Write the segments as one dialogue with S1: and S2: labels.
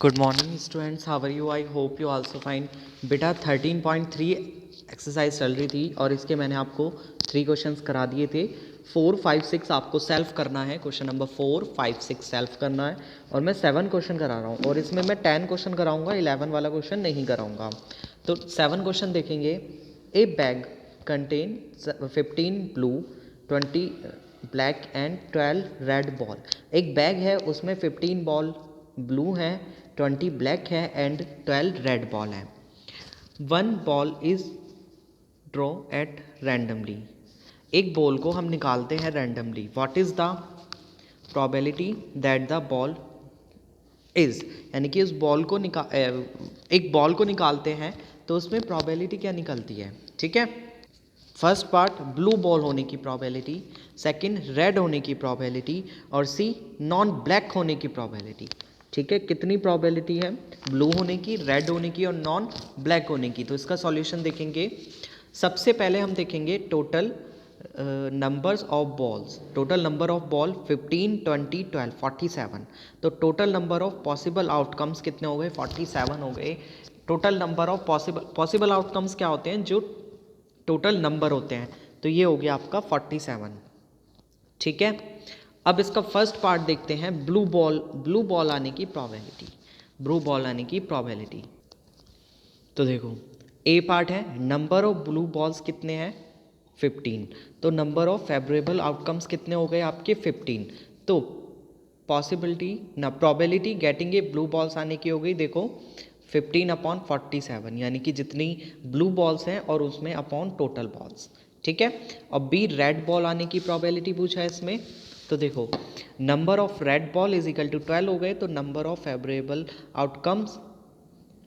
S1: Good morning students, how are you? I hope you also fine. बेटा 13.3 exercise चल रही थी और इसके मैंने आपको 3 क्वेश्चंस करा दिए थे। 4, 5, 6 आपको सेल्फ करना है। क्वेश्चन नंबर 4, 5, 6 सेल्फ करना है और मैं 7 क्वेश्चन करा रहा हूँ और इसमें मैं 10 क्वेश्चन कराऊंगा, 11 वाला क्वेश्चन नहीं कराऊंगा। तो 7 क्वेश्चन देखेंगे। ए bag contain 15 blue, 20 black and 12 red ball. एक बैग है, उसमें 15 बॉल ब्लू है, 20 ब्लैक है एंड 12 रेड बॉल है। One ball is draw eight randomly. एक बॉल को हम निकालते हैं randomly. What is the probability that the ball is, यानी कि उस बॉल को एक बॉल को निकालते हैं तो उसमें प्रोबेबिलिटी क्या निकलती है। ठीक है, फर्स्ट पार्ट ब्लू बॉल होने की प्रोबेबिलिटी, सेकंड रेड होने की प्रोबेबिलिटी और सी नॉन ब्लैक होने की प्रोबेबिलिटी। ठीक है, कितनी प्रोबेबिलिटी है ब्लू होने की, रेड होने की और नॉन ब्लैक होने की। तो इसका सॉल्यूशन देखेंगे। सबसे पहले हम देखेंगे total numbers of balls. Total number of ball 15, 20, 12, 47। तो total number of possible outcomes कितने हो गए? 47 हो गए। Total number of possible outcomes क्या होते हैं? जो टोटल नंबर होते हैं। तो ये हो गया आपका 47। ठीक है, अब इसका फर्स्ट पार्ट देखते हैं। ब्लू बॉल आने की प्रोबेबिलिटी। ब्लू बॉल आने की प्रोबेबिलिटी तो देखो, ए पार्ट है नंबर ऑफ ब्लू बॉल्स कितने हैं? 15। तो नंबर ऑफ फेवरेबल आउटकम्स कितने हो गए आपके? 15। तो पॉसिबिलिटी ना प्रोबेबिलिटी गेटिंग ए ब्लू बॉल्स आने की हो गई, देखो 15/47, यानी कि जितनी ब्लू बॉल्स हैं और उसमें अपॉन टोटल बॉल्स। ठीक है, अब बी रेड बॉल आने की प्रोबेबिलिटी पूछा है इसमें। तो देखो, number of red ball is equal to 12 हो गए, तो नंबर ऑफ फेवरेबल आउटकम्स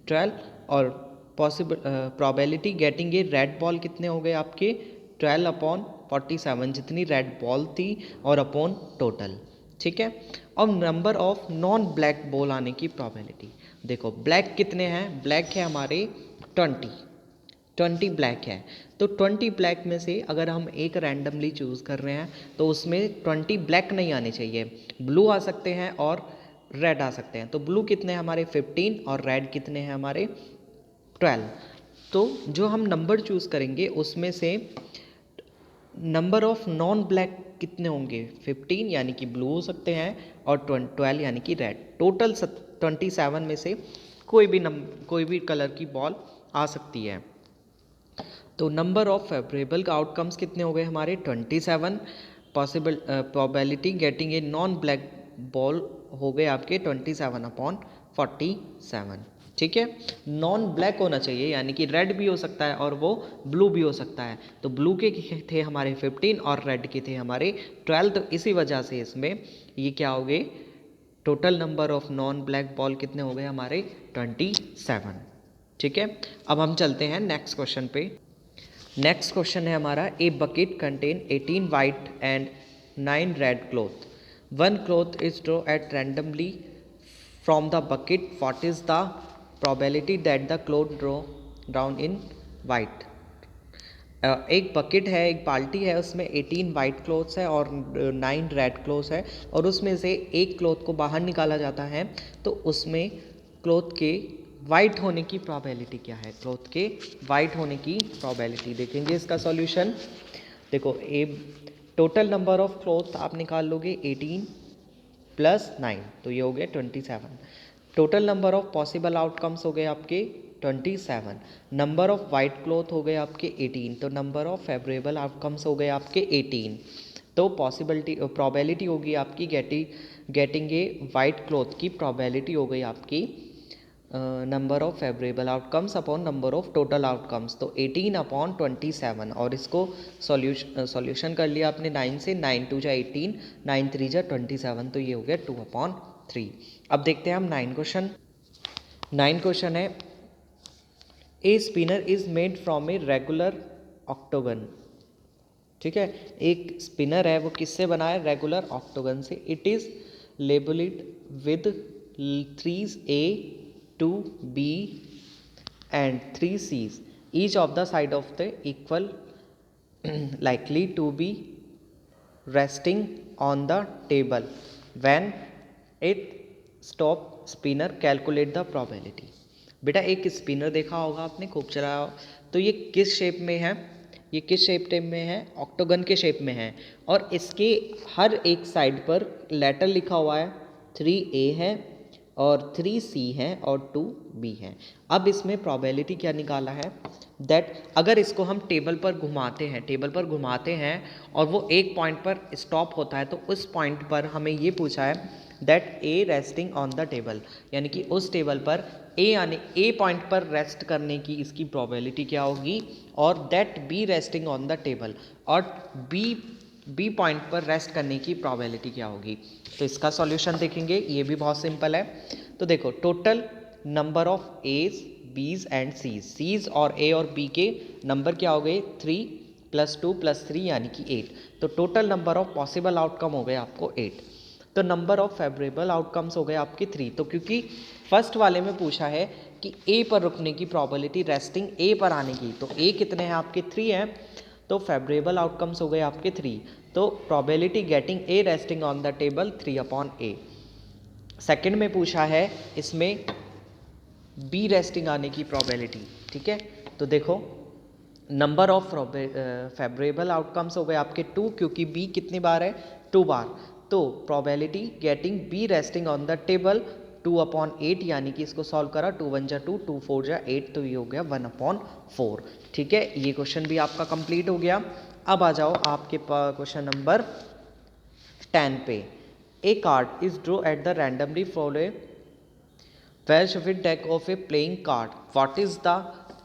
S1: 12 और पॉसिबल प्रोबेबिलिटी गेटिंग ए रेड बॉल कितने हो गए आपके? 12/47, जितनी रेड बॉल थी और अपॉन टोटल। ठीक है, अब number of non black ball आने की प्रोबेबिलिटी देखो। ब्लैक कितने हैं? ब्लैक है हमारे 20 ब्लैक है। तो 20 ब्लैक में से अगर हम एक रैंडमली चूज़ कर रहे हैं तो उसमें 20 ब्लैक नहीं आने चाहिए, ब्लू आ सकते हैं और रेड आ सकते हैं। तो ब्लू कितने हैं हमारे? 15 और रेड कितने हैं हमारे? 12। तो जो हम नंबर चूज़ करेंगे उसमें से नंबर ऑफ नॉन ब्लैक कितने होंगे? 15, यानी कि ब्लू हो सकते हैं और 12 यानी कि रेड। टोटल 27 में से कोई भी कलर की बॉल आ सकती है। तो नंबर ऑफ फेवरेबल आउटकम्स कितने हो गए हमारे? 27। Possible probability getting a non black ball हो गए आपके 27/47। ठीक है, नॉन ब्लैक होना चाहिए, यानी कि रेड भी हो सकता है और वो ब्लू भी हो सकता है। तो ब्लू के थे हमारे 15 और रेड के थे हमारे 12। तो इसी वजह से इसमें ये क्या हो गए? Total number of non black ball कितने हो गए हमारे? 27। ठीक है, अब हम चलते हैं नेक्स्ट क्वेश्चन पे। नेक्स्ट क्वेश्चन है हमारा, a bucket contain 18 white and 9 red cloth. One cloth is draw eight randomly from the bucket. What is the probability that the cloth draw down in white. एक bucket है, एक बाल्टी है, उसमें 18 white clothes है और 9 रेड क्लॉथ्स है और उसमें से एक क्लॉथ को बाहर निकाला जाता है। तो उसमें क्लॉथ के वाइट होने की प्रोबेबिलिटी क्या है? क्लॉथ के वाइट होने की प्रोबेबिलिटी देखेंगे। इसका सॉल्यूशन देखो, ए टोटल नंबर ऑफ क्लॉथ आप निकाल लोगे 18 + 9, तो ये हो गया 27। Total number of possible outcomes हो गए आपके 27। नंबर ऑफ वाइट क्लॉथ हो गए आपके 18, तो नंबर ऑफ फेवरेबल आउटकम्स हो गए आपके 18। तो पॉसिबिलिटी प्रोबेबिलिटी होगी आपकी गेटिंग ए वाइट क्लॉथ की प्रोबेबिलिटी हो गई आपकी number of favourable outcomes upon number of total outcomes. तो 18/27 और इसको सॉल्यूशन कर लिया आपने 9 से। 9 2 जा 18, 9 3 जा 27, तो ये हो गया 2/3। अब देखते हैं हम 9 क्वेश्चन। 9 क्वेश्चन है, a spinner is made from a regular octagon. ठीक है, एक स्पिनर है, वो किससे बना है? रेगुलर ऑक्टोगन से। It is labelled with 3 A, 2 B and 3 C's, each of the side of the equal likely to be resting on the table when it stop spinner calculate the probability. बेटा एक spinner देखा होगा आपने, खूब चलाया हो, तो ये किस शेप में है, ये किस शेप में है, ऑक्टोगन के शेप में है, और इसके हर एक साइड पर लेटर लिखा हुआ है, 3A है और 3C है और 2B है। अब इसमें प्रोबेबिलिटी क्या निकाला है, दैट अगर इसको हम टेबल पर घुमाते हैं और वो एक पॉइंट पर स्टॉप होता है, तो उस पॉइंट पर हमें ये पूछा है that A resting on the table, यानी कि उस टेबल पर ए पॉइंट पर रेस्ट करने की इसकी प्रोबेबिलिटी क्या होगी, और that B resting on the table, और बी पॉइंट पर रेस्ट करने की प्रोबेबिलिटी क्या होगी। तो इसका सॉल्यूशन देखेंगे, ये भी बहुत सिंपल है। तो देखो टोटल नंबर ऑफ एज बीज एंड सीज और ए और बी के नंबर क्या हो गए, 3 + 2 + 3 यानी कि 8। तो total number of possible outcome हो गए आपको 8। तो नंबर ऑफ फेवरेबल आउटकम्स हो गए आपके 3। तो क्योंकि फर्स्ट वाले में पूछा है कि ए पर रुकने की प्रोबेबिलिटी, रेस्टिंग ए पर आने की, तो ए कितने हैं आपके 3 हैं, तो फेवरेबल आउटकम्स हो गए आपके 3। तो probability getting A resting on the table 3/A। Second में पूछा है इसमें बी रेस्टिंग आने की प्रोबेबिलिटी, ठीक है। तो देखो नंबर ऑफ फेवरेबल आउटकम्स हो गए आपके 2, क्योंकि बी कितनी बार है, 2 बार। तो probability getting B resting on the table 2/8, यानी कि इसको सॉल्व करा, 2 × 1 = 2, 2 × 4 = 8, तो ये हो गया 1/4। ठीक है, ये क्वेश्चन भी आपका कंप्लीट हो गया। अब आ जाओ आपके पास क्वेश्चन नंबर 10 पे। A card is draw at the randomly follow well shuffle deck of a playing card, what is the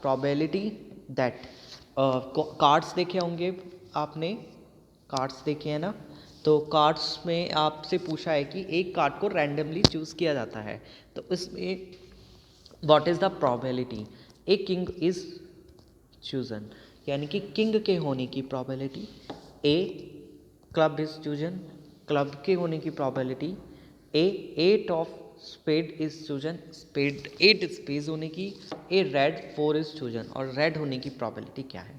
S1: probability that. Cards देखे होंगे आपने, कार्ड्स देखे हैं ना, तो कार्ड्स में आपसे पूछा है कि एक कार्ड को रैंडमली चूज़ किया जाता है, तो इसमें what is the probability a king is chosen, यानी कि किंग के होने की probability, a club is chosen, club के होने की probability, a 8 of spade is chosen, spade 8 space होने की, ए रेड 4 इज चूजन, और रेड होने की प्रोबेबिलिटी क्या है।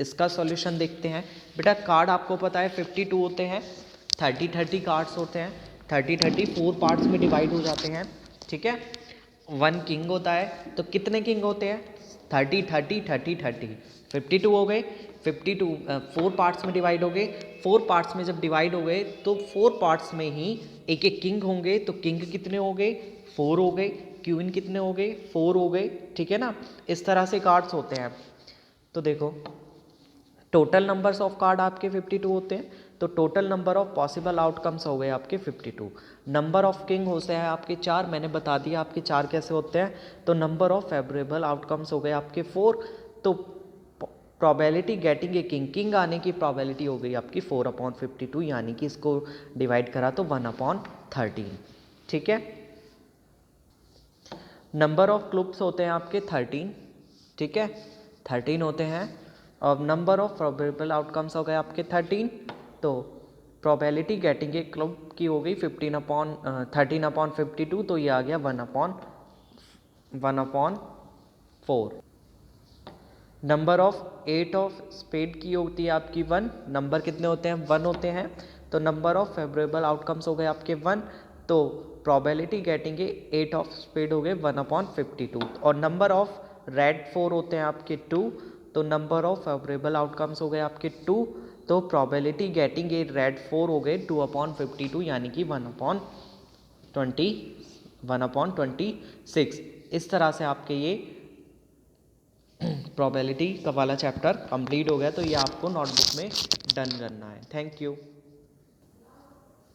S1: इसका सॉल्यूशन देखते हैं। बेटा कार्ड आपको पता है 52 होते हैं, 30 कार्ड्स होते हैं, 30 4 पार्ट्स में डिवाइड हो जाते हैं, ठीक है। 1 किंग होता है, तो कितने किंग होते हैं, 30 30 30 30, 52 हो गए, 52 4 पार्ट्स में डिवाइड हो गए, 4 पार्ट्स में जब डिवाइड हो गए तो 4 पार्ट्स में ही एक एक किंग होंगे, तो किंग कितने हो गए, 4 हो गए, क्वीन कितने हो गए, 4 हो गए, ठीक है ना। इस तरह से कार्ड्स होते हैं। तो देखो टोटल नंबर्स ऑफ कार्ड आपके 52 होते हैं, तो total number of possible outcomes हो गए आपके 52। नंबर ऑफ किंग होते हैं आपके 4, मैंने बता दिया आपके 4 कैसे होते हैं। तो नंबर ऑफ फेवरेबल आउटकम्स हो गए आपके 4। तो probability getting a king, king आने की प्रोबेबिलिटी हो गई आपकी 4/52, यानी कि इसको डिवाइड करा तो 1/13, ठीक है। नंबर ऑफ क्लब्स होते हैं आपके 13, ठीक है, 13 होते हैं। और नंबर ऑफ प्रोबेबल आउटकम्स हो गए आपके 13। तो प्रोबेबिलिटी गेटिंग ए क्लब की हो गई 13/52, तो ये आ गया 1/4। नंबर ऑफ 8 ऑफ स्पेड की होती है आपकी 1, नंबर कितने होते हैं, 1 होते हैं। तो नंबर ऑफ फेवरेबल आउटकम्स हो गए आपके 1, तो probability getting a 8 of spade हो गए 1/52। और नंबर ऑफ रेड 4 होते हैं आपके 2, तो नंबर ऑफ फेवरेबल आउटकम्स हो गए आपके 2, तो प्रोबेबिलिटी गेटिंग ए रेड 4 हो गए 2/52, यानी कि 1/26। इस तरह से आपके ये प्रोबेबिलिटी का वाला चैप्टर कंप्लीट हो गया। तो ये आपको नोटबुक में डन करना है। Thank you.